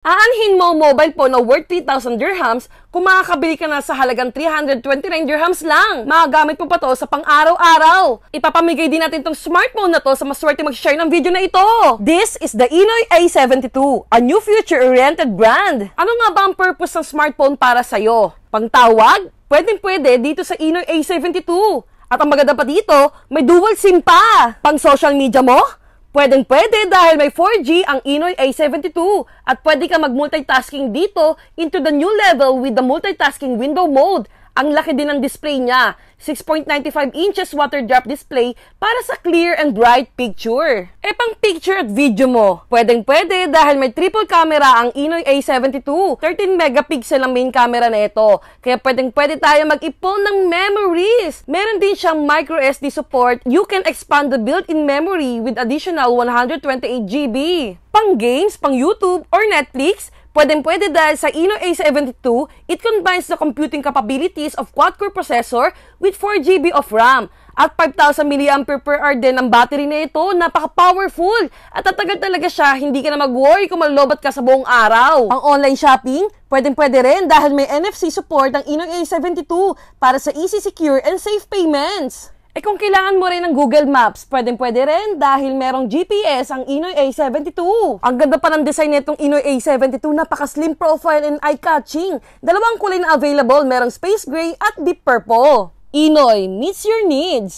Aanhin mo mobile phone na worth 3,000 dirhams kung makakabili ka na sa halagang 329 dirhams lang. Magagamit mo pa to sa pang-araw-araw. Ipapamigay din natin tong smartphone na to sa maswerte mag-share ng video na ito. This is the Inoy A72, a new future-oriented brand. Ano nga ba ang purpose ng smartphone para sa'yo? Pangtawag? Pwedeng-pwede dito sa Inoy A72. At ang maganda pa dito, may dual SIM pa. Pang social media mo? Pwedeng-pwede dahil may 4G ang Inoy A72 at pwede ka mag-multitasking dito into the new level with the multitasking window mode. Ang laki din ng display niya, 6.95 inches water drop display para sa clear and bright picture. E pang picture at video mo, pwedeng-pwede dahil may triple camera ang Inoy A72. 13 megapixel ang main camera na ito, kaya pwedeng-pwede tayo mag-ipon ng memories. Meron din siyang micro SD support. You can expand the built-in memory with additional 128 GB. Pang games, pang YouTube or Netflix, pwedeng-pwede dahil sa Inoy A72, it combines the computing capabilities of quad-core processor with 4 GB of RAM at 5,000 mAh din ang battery na ito. Napaka-powerful at tatagal talaga siya, hindi ka na mag-worry kung malobat ka sa buong araw. Ang online shopping, pwedeng-pwede rin dahil may NFC support ang Inoy A72 para sa easy, secure, and safe payments. Kung kailangan mo rin ng Google Maps, pwedeng-pwede rin dahil merong GPS ang Inoy A72. Ang ganda pa ng design nitong Inoy A72, napaka-slim profile and eye-catching. Dalawang kulay na available, merong space gray at deep purple. Inoy meets your needs.